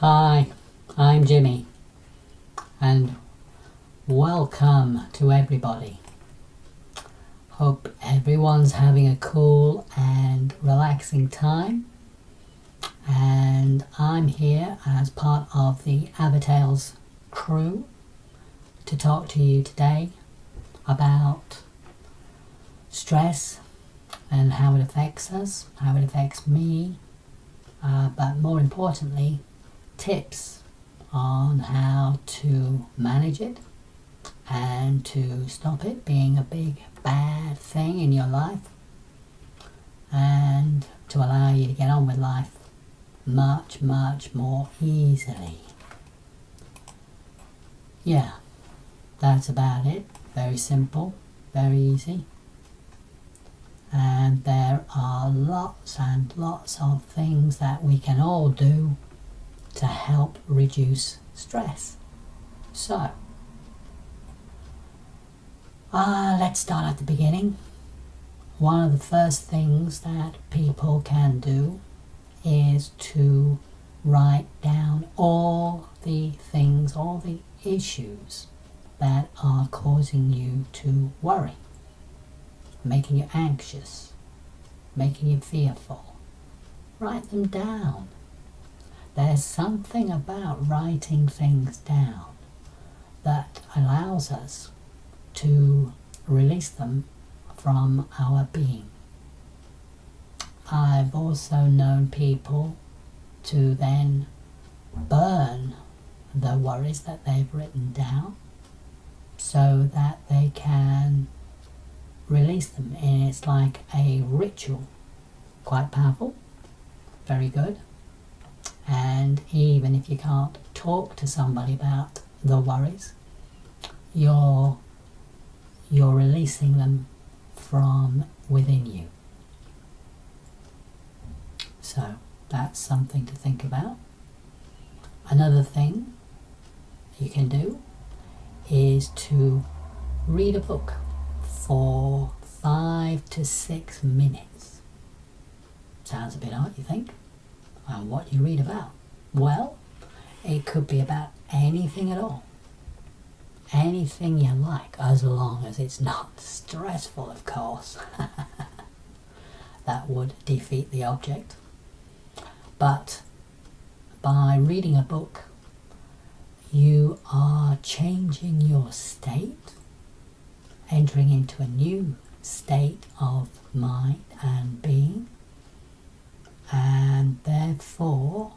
Hi, I'm Jimmy, and welcome to everybody. Hope everyone's having a cool and relaxing time, and I'm here as part of the Avatales crew to talk to you today about stress and how it affects us, how it affects me, but more importantly, tips on how to manage it and to stop it being a big bad thing in your life, and to allow you to get on with life much more easily. Yeah, that's about it. Very simple, very easy, and there are lots and lots of things that we can all do to help reduce stress. So, let's start at the beginning. One of the first things that people can do is to write down all the things, all the issues that are causing you to worry, making you anxious, making you fearful. Write them down. There's something about writing things down that allows us to release them from our being. I've also known people to then burn the worries that they've written down so that they can release them. And it's like a ritual. Quite powerful, very good. And even if you can't talk to somebody about the worries, you're releasing them from within you. So that's something to think about. Another thing you can do is to read a book for 5 to 6 minutes. Sounds a bit odd, you think? And what you read about? Well, it could be about anything at all. Anything you like, as long as it's not stressful, of course. That would defeat the object. But by reading a book, you are changing your state, entering into a new state of mind and being, and therefore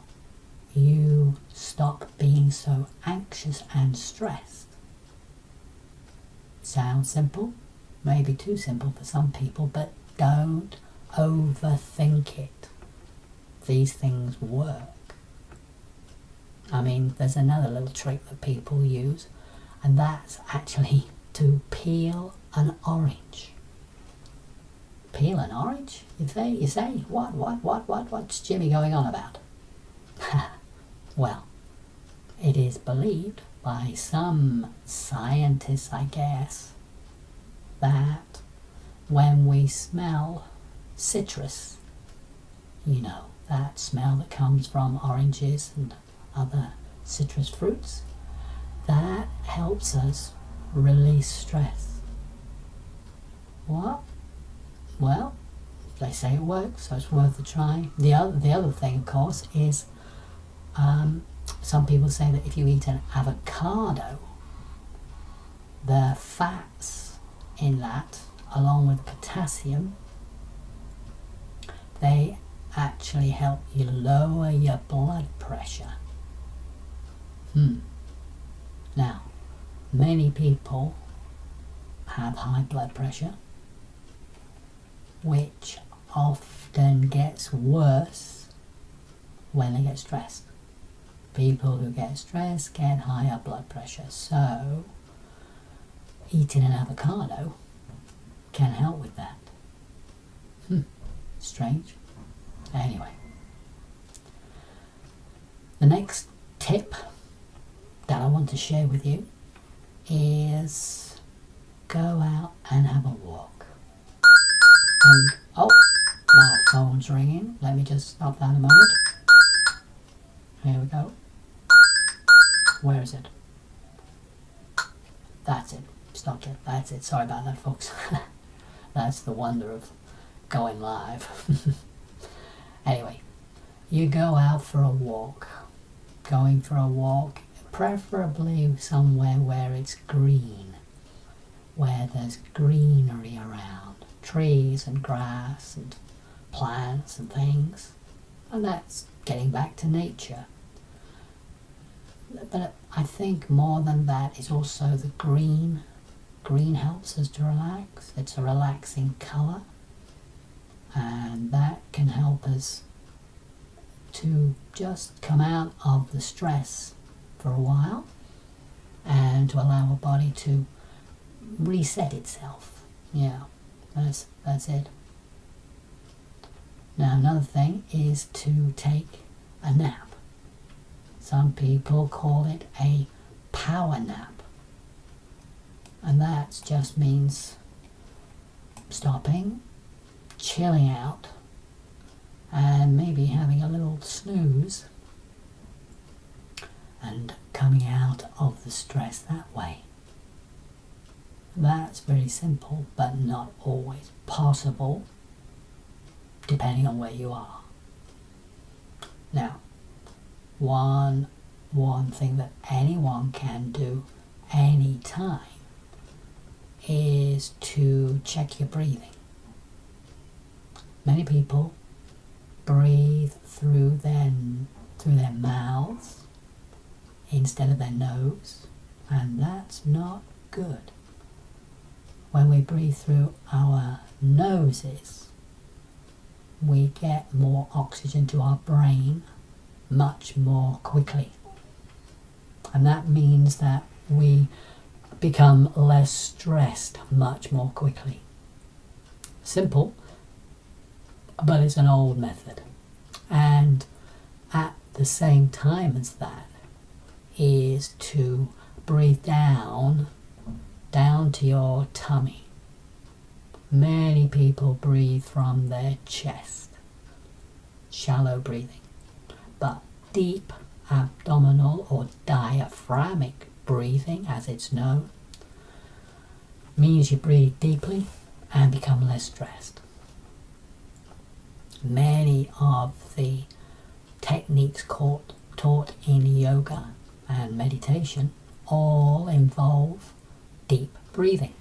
you stop being so anxious and stressed. Sounds simple, maybe too simple for some people, but don't overthink it. These things work. I mean, there's another little trick that people use, and that's actually to peel an orange. Peel an orange? You say, what's Jimmy going on about? Well, it is believed by some scientists, I guess, that when we smell citrus, you know, that smell that comes from oranges and other citrus fruits, that helps us release stress. What? Well, they say it works, so it's worth a try. The other thing, of course, is some people say that if you eat an avocado, the fats in that, along with potassium, they actually help you lower your blood pressure. Now, many people have high blood pressure, which often gets worse when they get stressed. People who get stressed get higher blood pressure, so eating an avocado can help with that. Strange. Anyway, the next tip that I want to share with you is go out and have a walk. And my phone's ringing. Let me just stop that a moment. Here we go. Where is it? That's it. Stopped it. That's it. Sorry about that, folks. That's the wonder of going live. Anyway, you go out for a walk. Going for a walk, preferably somewhere where it's green, where there's greenery around, trees and grass and plants and things, and that's getting back to nature. But I think more than that is also the green. Green helps us to relax. It's a relaxing colour, and that can help us to just come out of the stress for a while and to allow our body to reset itself. Yeah, that's it. Now another thing is to take a nap. Some people call it a power nap, and that just means stopping, chilling out, and maybe having a little snooze and coming out of the stress that way. That's very simple, but not always possible, depending on where you are. Now, one thing that anyone can do anytime is to check your breathing. Many people breathe through their mouths instead of their nose, and that's not good. When we breathe through our noses, we get more oxygen to our brain much more quickly, and that means that we become less stressed much more quickly. Simple, but it's an old method. And at the same time as that is to breathe down to your tummy. Many people breathe from their chest, shallow breathing, but deep abdominal or diaphragmic breathing, as it's known, means you breathe deeply and become less stressed. Many of the techniques taught in yoga and meditation all involve deep breathing.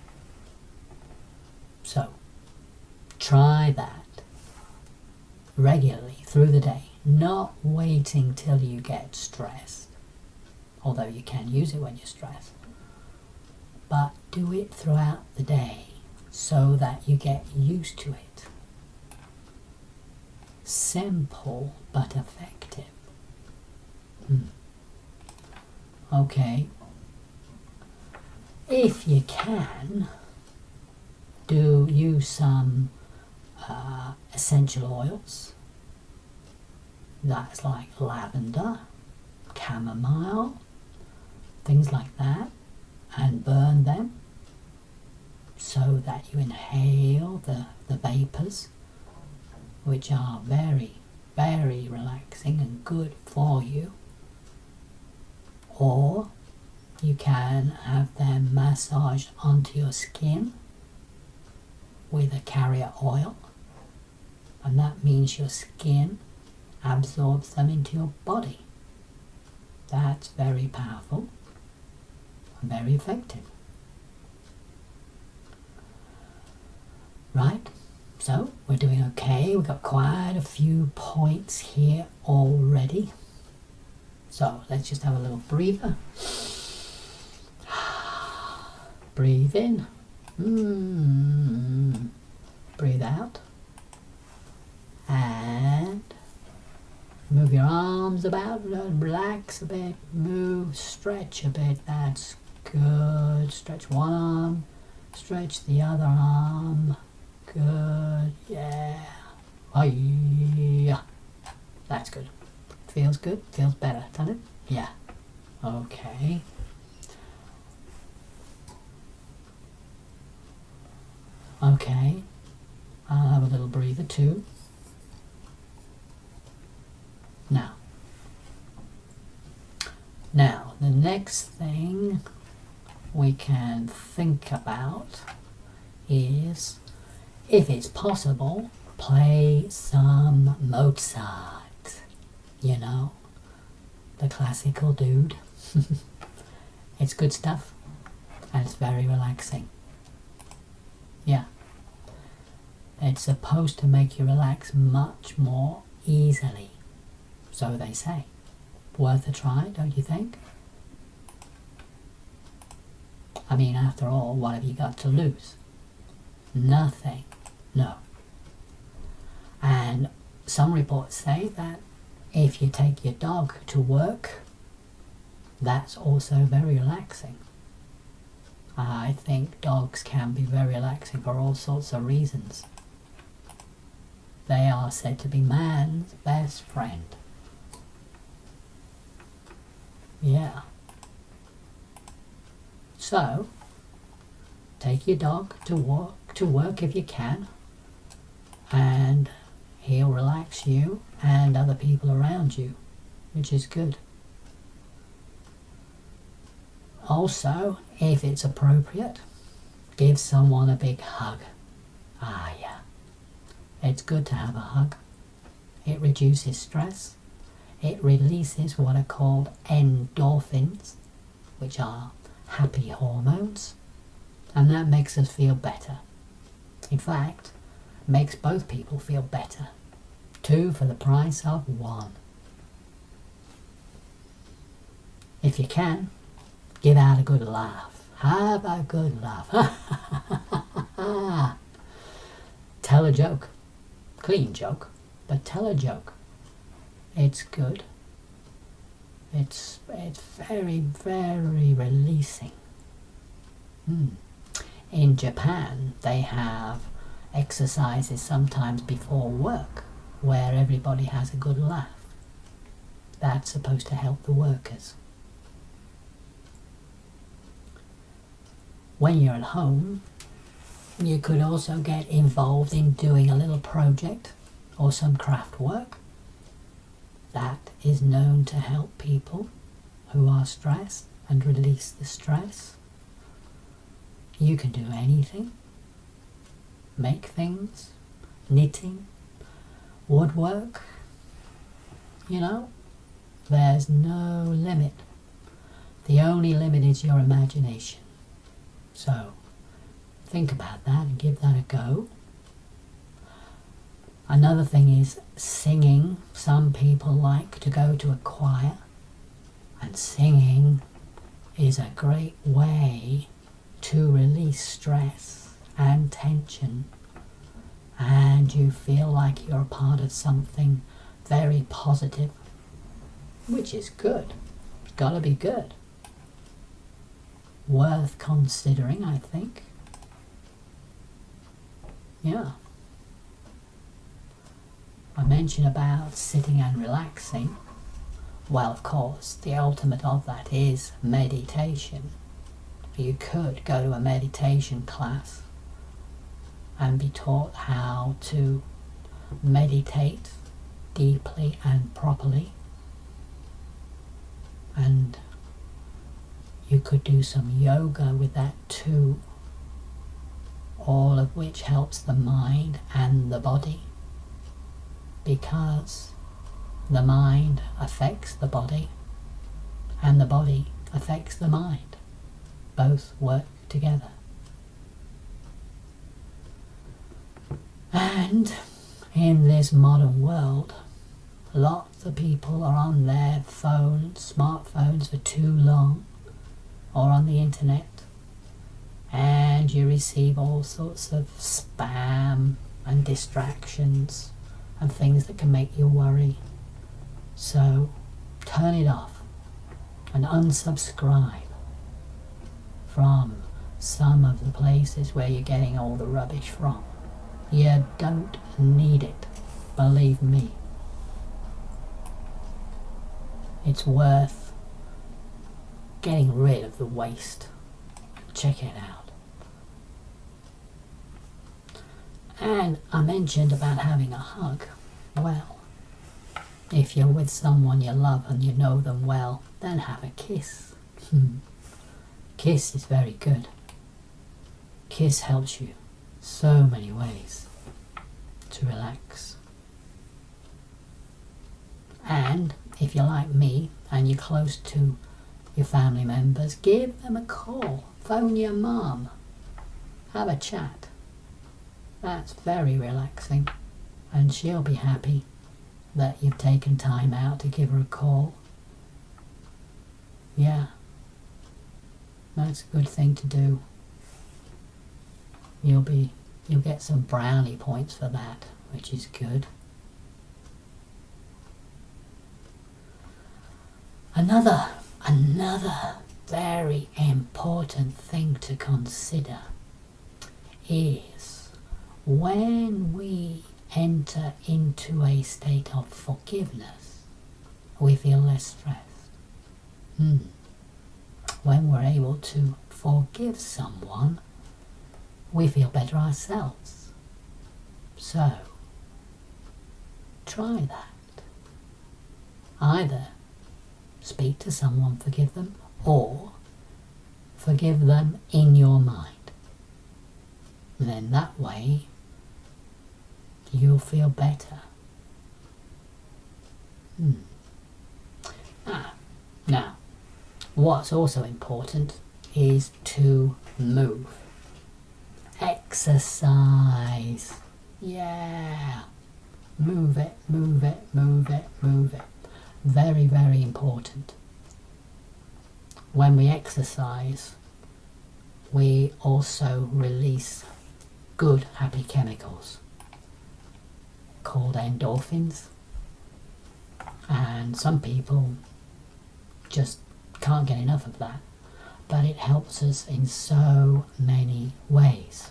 So try that regularly through the day, not waiting till you get stressed, although you can use it when you're stressed, but do it throughout the day so that you get used to it. Simple but effective. Okay. If you can, do use some essential oils. That's like lavender, chamomile, things like that, and burn them so that you inhale the vapors, which are very, very relaxing and good for you. Or you can have them massaged onto your skin with a carrier oil, and that means your skin absorbs them into your body. That's very powerful and very effective. Right? So we're doing okay. We've got quite a few points here already. So let's just have a little breather. Breathe in. Breathe out. And move your arms about, relax a bit, move, stretch a bit. That's good. Stretch one arm, stretch the other arm. Good, yeah. Hi-ya. That's good. Feels good? Feels better, doesn't it? Yeah. Okay. Okay. I'll have a little breather too. Now, The next thing we can think about is, if it's possible, play some Mozart. You know, the classical dude. It's good stuff and it's very relaxing. Yeah. It's supposed to make you relax much more easily. So they say. Worth a try, don't you think? I mean, after all, what have you got to lose? Nothing. No. And some reports say that if you take your dog to work, that's also very relaxing. I think dogs can be very relaxing for all sorts of reasons. They are said to be man's best friend. Yeah. So, take your dog to work if you can, and he'll relax you and other people around you, which is good. Also, if it's appropriate, give someone a big hug. Ah, yeah. It's good to have a hug. It reduces stress. It releases what are called endorphins, which are happy hormones, and that makes us feel better. In fact, makes both people feel better. 2 for the price of 1. If you can, give out a good laugh. Have a good laugh. Tell a joke. Clean joke, but tell a joke. It's good. It's very, very releasing. In Japan, they have exercises sometimes before work where everybody has a good laugh. That's supposed to help the workers. When you're at home, you could also get involved in doing a little project or some craft work. That is known to help people who are stressed and release the stress. You can do anything. Make things, knitting, woodwork. You know, there's no limit. The only limit is your imagination. So, think about that and give that a go. Another thing is singing. Some people like to go to a choir, and singing is a great way to release stress and tension, and you feel like you're a part of something very positive, which is good. It's got to be good. Worth considering, I think. Yeah. I mentioned about sitting and relaxing. Well, of course, the ultimate of that is meditation. You could go to a meditation class and be taught how to meditate deeply and properly. And you could do some yoga with that too, all of which helps the mind and the body, because the mind affects the body and the body affects the mind. Both work together. And in this modern world, lots of people are on their phones, smartphones, for too long, or on the internet, and you receive all sorts of spam and distractions and things that can make you worry. So turn it off and unsubscribe from some of the places where you're getting all the rubbish from. You don't need it, believe me. It's worth getting rid of the waste. Check it out. And I mentioned about having a hug. Well, If you're with someone you love and you know them well, then have a kiss. Kiss is very good. Kiss helps you so many ways to relax. And if you're like me and you're close to your family members, give them a call. Phone your mum. Have a chat. That's very relaxing, and she'll be happy that you've taken time out to give her a call. Yeah, that's a good thing to do. You'll get some brownie points for that, which is good. Another very important thing to consider is when we enter into a state of forgiveness, we feel less stressed. When we're able to forgive someone, we feel better ourselves. So, try that. Either speak to someone, forgive them, or forgive them in your mind. And then that way, you'll feel better. Now, what's also important is to move. Exercise. Yeah. Move it, move it, move it, move it. Very, very important. When we exercise, we also release good, happy chemicals called endorphins. And some people just can't get enough of that. But it helps us in so many ways.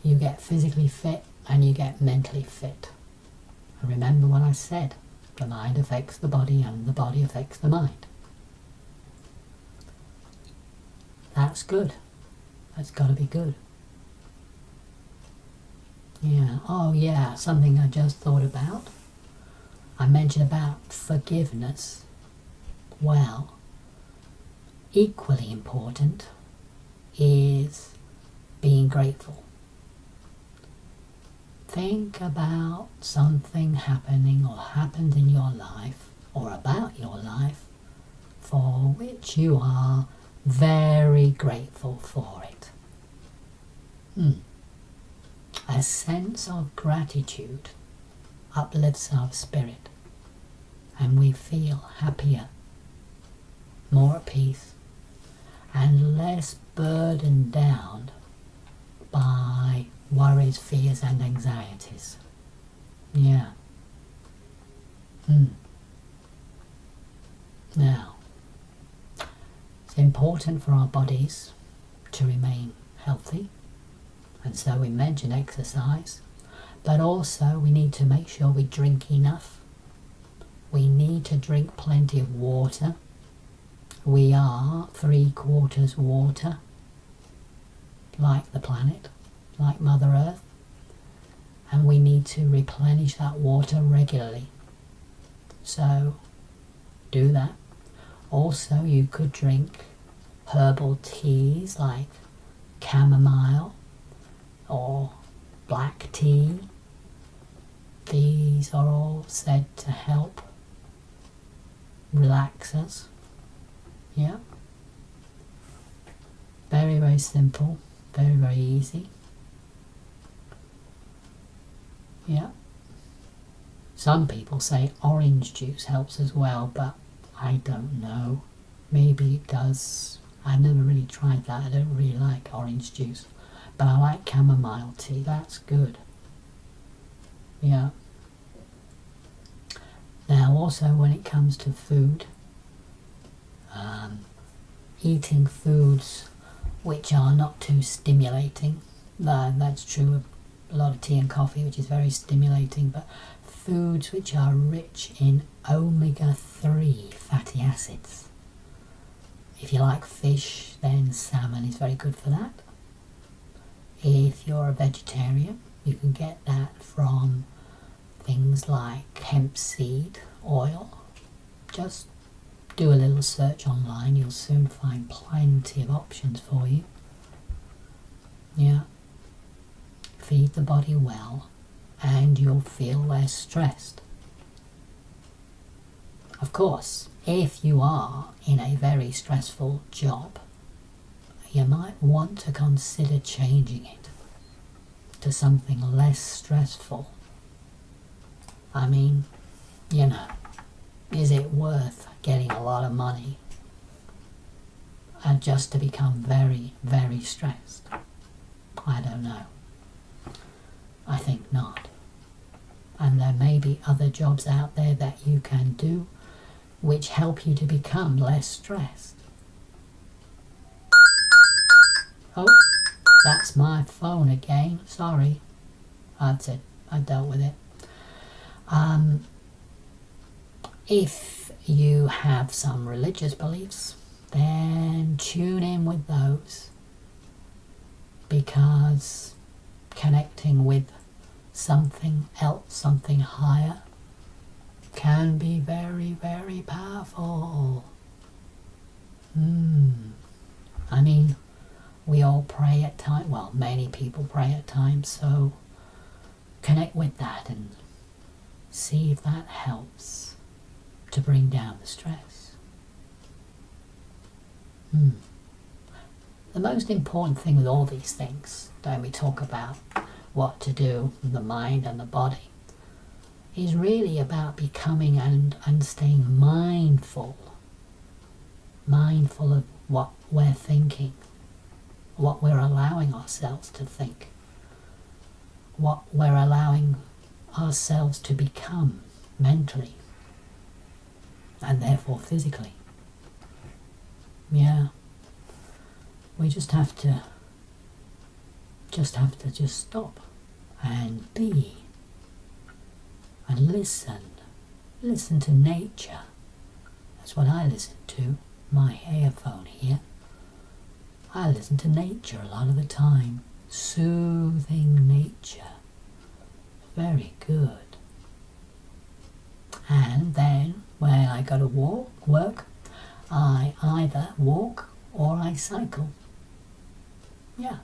You get physically fit and you get mentally fit. And remember what I said. The mind affects the body and the body affects the mind. That's good. That's got to be good. Yeah. Oh yeah, something I just thought about. I mentioned about forgiveness. Well, equally important is being grateful. Think about something happening or happened in your life or about your life for which you are very grateful for it. A sense of gratitude uplifts our spirit and we feel happier, more at peace, and less burdened down by worries, fears and anxieties. Yeah. Now, it's important for our bodies to remain healthy, and so we mention exercise, but also we need to make sure we drink enough. We need to drink plenty of water. We are 3/4 water, like the planet, like Mother Earth, and we need to replenish that water regularly. So do that. Also, you could drink herbal teas like chamomile or black tea. These are all said to help relax us. Yeah. Very, very simple. Very, very easy. Yeah. Some people say orange juice helps as well, but I don't know. Maybe it does. I've never really tried that. I don't really like orange juice. But I like chamomile tea. That's good. Yeah. Now also when it comes to food, eating foods which are not too stimulating. That's true of a lot of tea and coffee, which is very stimulating, but foods which are rich in omega-3 fatty acids. If you like fish, then salmon is very good for that. If you're a vegetarian, you can get that from things like hemp seed oil. Just do a little search online, you'll soon find plenty of options for you. Yeah. Feed the body well and you'll feel less stressed. Of course, if you are in a very stressful job, you might want to consider changing it to something less stressful. I mean, you know, is it worth getting a lot of money and just to become very, very stressed? I don't know. I think not. And there may be other jobs out there that you can do which help you to become less stressed. Oh, that's my phone again. Sorry. That's it. I dealt with it. If you have some religious beliefs, then tune in with those, because connecting with something else, something higher, can be very, very powerful. I mean, we all pray at times. Well, many people pray at times, so connect with that and see if that helps to bring down the stress. The most important thing with all these things, when we talk about what to do with the mind and the body, is really about becoming and staying mindful of what we're thinking, what we're allowing ourselves to think, what we're allowing ourselves to become mentally and therefore physically. Yeah, we just have to stop and be and listen to nature. That's what I listen to, my earphone here. I listen to nature a lot of the time, soothing nature. Very good. And then when I go to work, I either walk or I cycle. Yeah.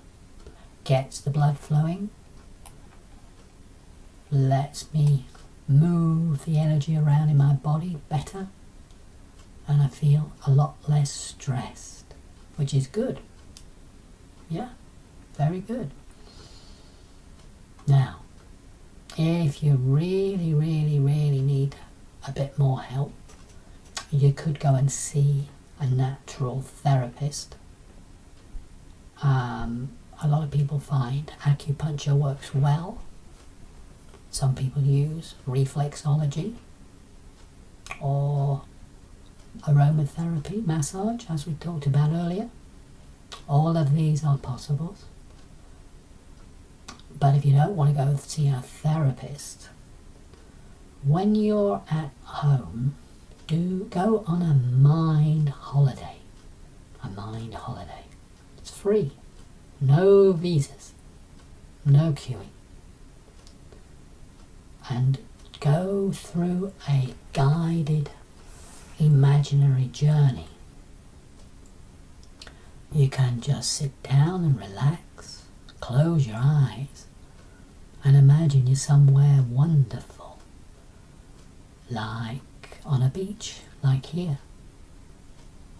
Gets the blood flowing, lets me move the energy around in my body better, and I feel a lot less stressed, which is good. Yeah, very good. Now, if you really, really, really need a bit more help, you could go and see a natural therapist. A lot of people find acupuncture works well. Some people use reflexology or aromatherapy, massage, as we talked about earlier. All of these are possible. But if you don't want to go see a therapist, when you're at home, do go on a mind holiday. A mind holiday. It's free. No visas. No queuing. And go through a guided imaginary journey. You can just sit down and relax, close your eyes, and imagine you're somewhere wonderful, like on a beach, like here,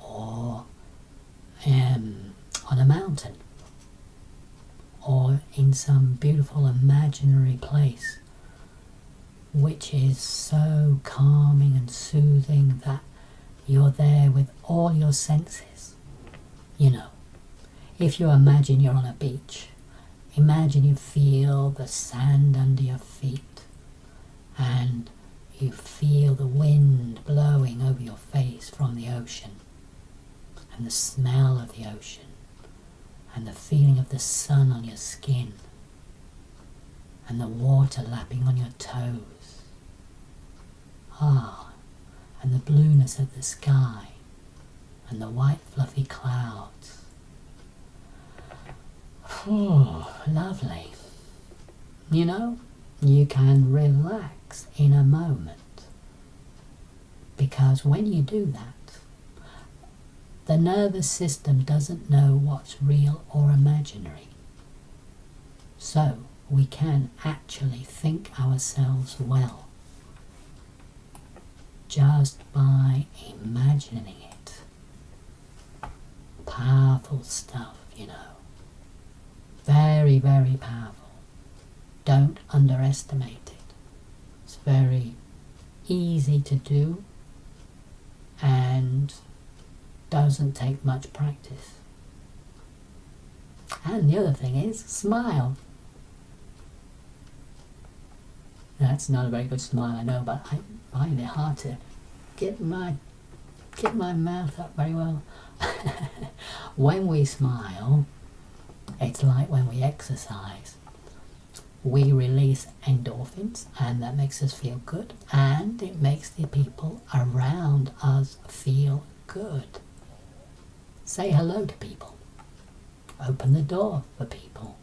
or on a mountain, or in some beautiful imaginary place, which is so calming and soothing that you're there with all your senses. You know, if you imagine you're on a beach, imagine you feel the sand under your feet and you feel the wind blowing over your face from the ocean, and the smell of the ocean, and the feeling of the sun on your skin, and the water lapping on your toes. And the blueness of the sky, and the white fluffy clouds. Lovely. You know, you can relax relax in a moment. Because when you do that, the nervous system doesn't know what's real or imaginary. So we can actually think ourselves well just by imagining it. Powerful stuff, you know. Very, very powerful. Don't underestimate it. It's very easy to do and doesn't take much practice. And the other thing is, smile. That's not a very good smile, I know, but I find it hard to get my mouth up very well. When we smile, it's like when we exercise. We release endorphins, and that makes us feel good, and it makes the people around us feel good. Say hello to people. Open the door for people.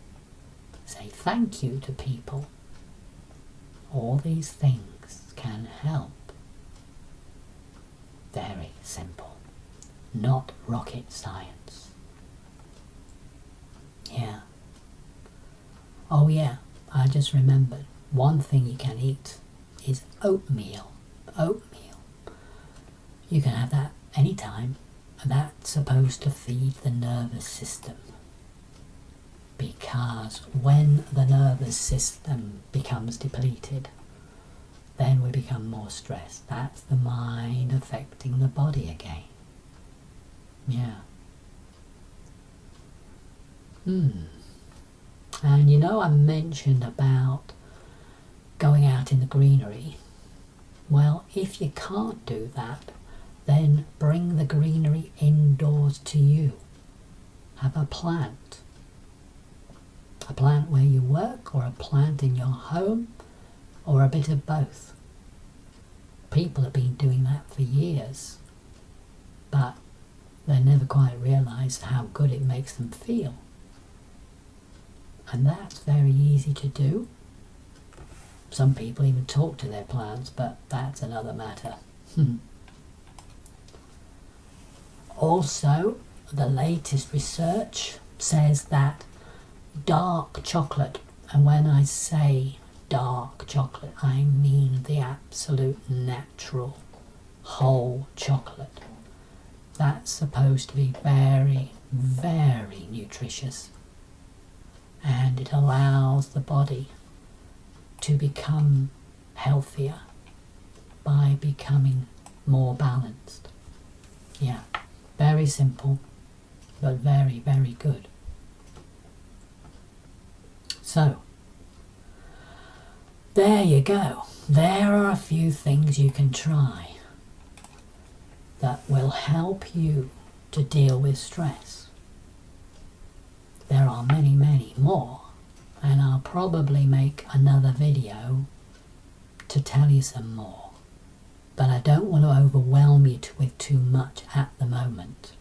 Say thank you to people. All these things can help. Very simple. Not rocket science. Yeah. Oh yeah, I just remembered. One thing you can eat is oatmeal. Oatmeal. You can have that anytime. That's supposed to feed the nervous system. Because when the nervous system becomes depleted, then we become more stressed. That's the mind affecting the body again. Yeah. And you know, I mentioned about going out in the greenery. Well, if you can't do that, then bring the greenery indoors to you. Have a plant. A plant where you work, or a plant in your home, or a bit of both. People have been doing that for years, but they never quite realised how good it makes them feel. And that's very easy to do. Some people even talk to their plants, but that's another matter. Also, the latest research says that dark chocolate, and when I say dark chocolate, I mean the absolute natural whole chocolate. That's supposed to be very, very nutritious, and it allows the body to become healthier by becoming more balanced. Yeah, very simple, but very, very good. So, there you go. There are a few things you can try that will help you to deal with stress. There are many, many more, and I'll probably make another video to tell you some more. But I don't want to overwhelm you with too much at the moment.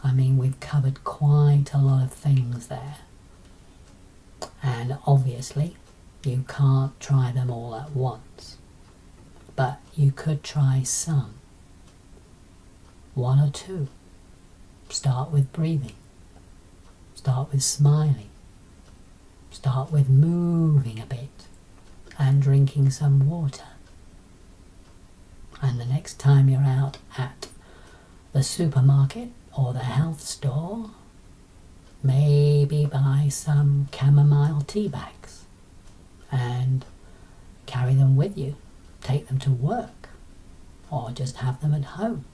I mean, we've covered quite a lot of things there. And obviously, you can't try them all at once. But you could try some. One or two. Start with breathing. Start with smiling. Start with moving a bit and drinking some water. And the next time you're out at the supermarket or the health store, maybe buy some chamomile tea bags and carry them with you. Take them to work or just have them at home.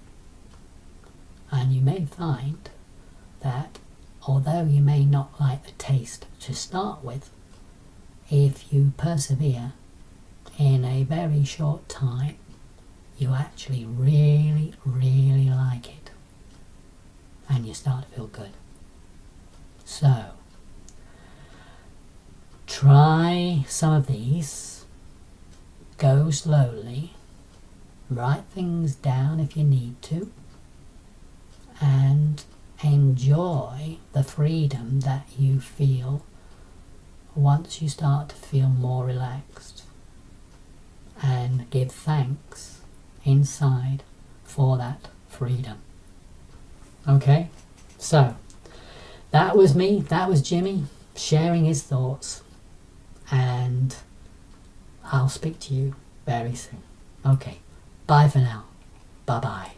And you may find that although you may not like the taste to start with, if you persevere, in a very short time, you actually really, really like it. And you start to feel good. So, try some of these. Go slowly. Write things down if you need to. And enjoy the freedom that you feel once you start to feel more relaxed. and give thanks inside for that freedom. Okay, so that was me, that was Jimmy sharing his thoughts, and I'll speak to you very soon. Okay, bye for now. Bye bye.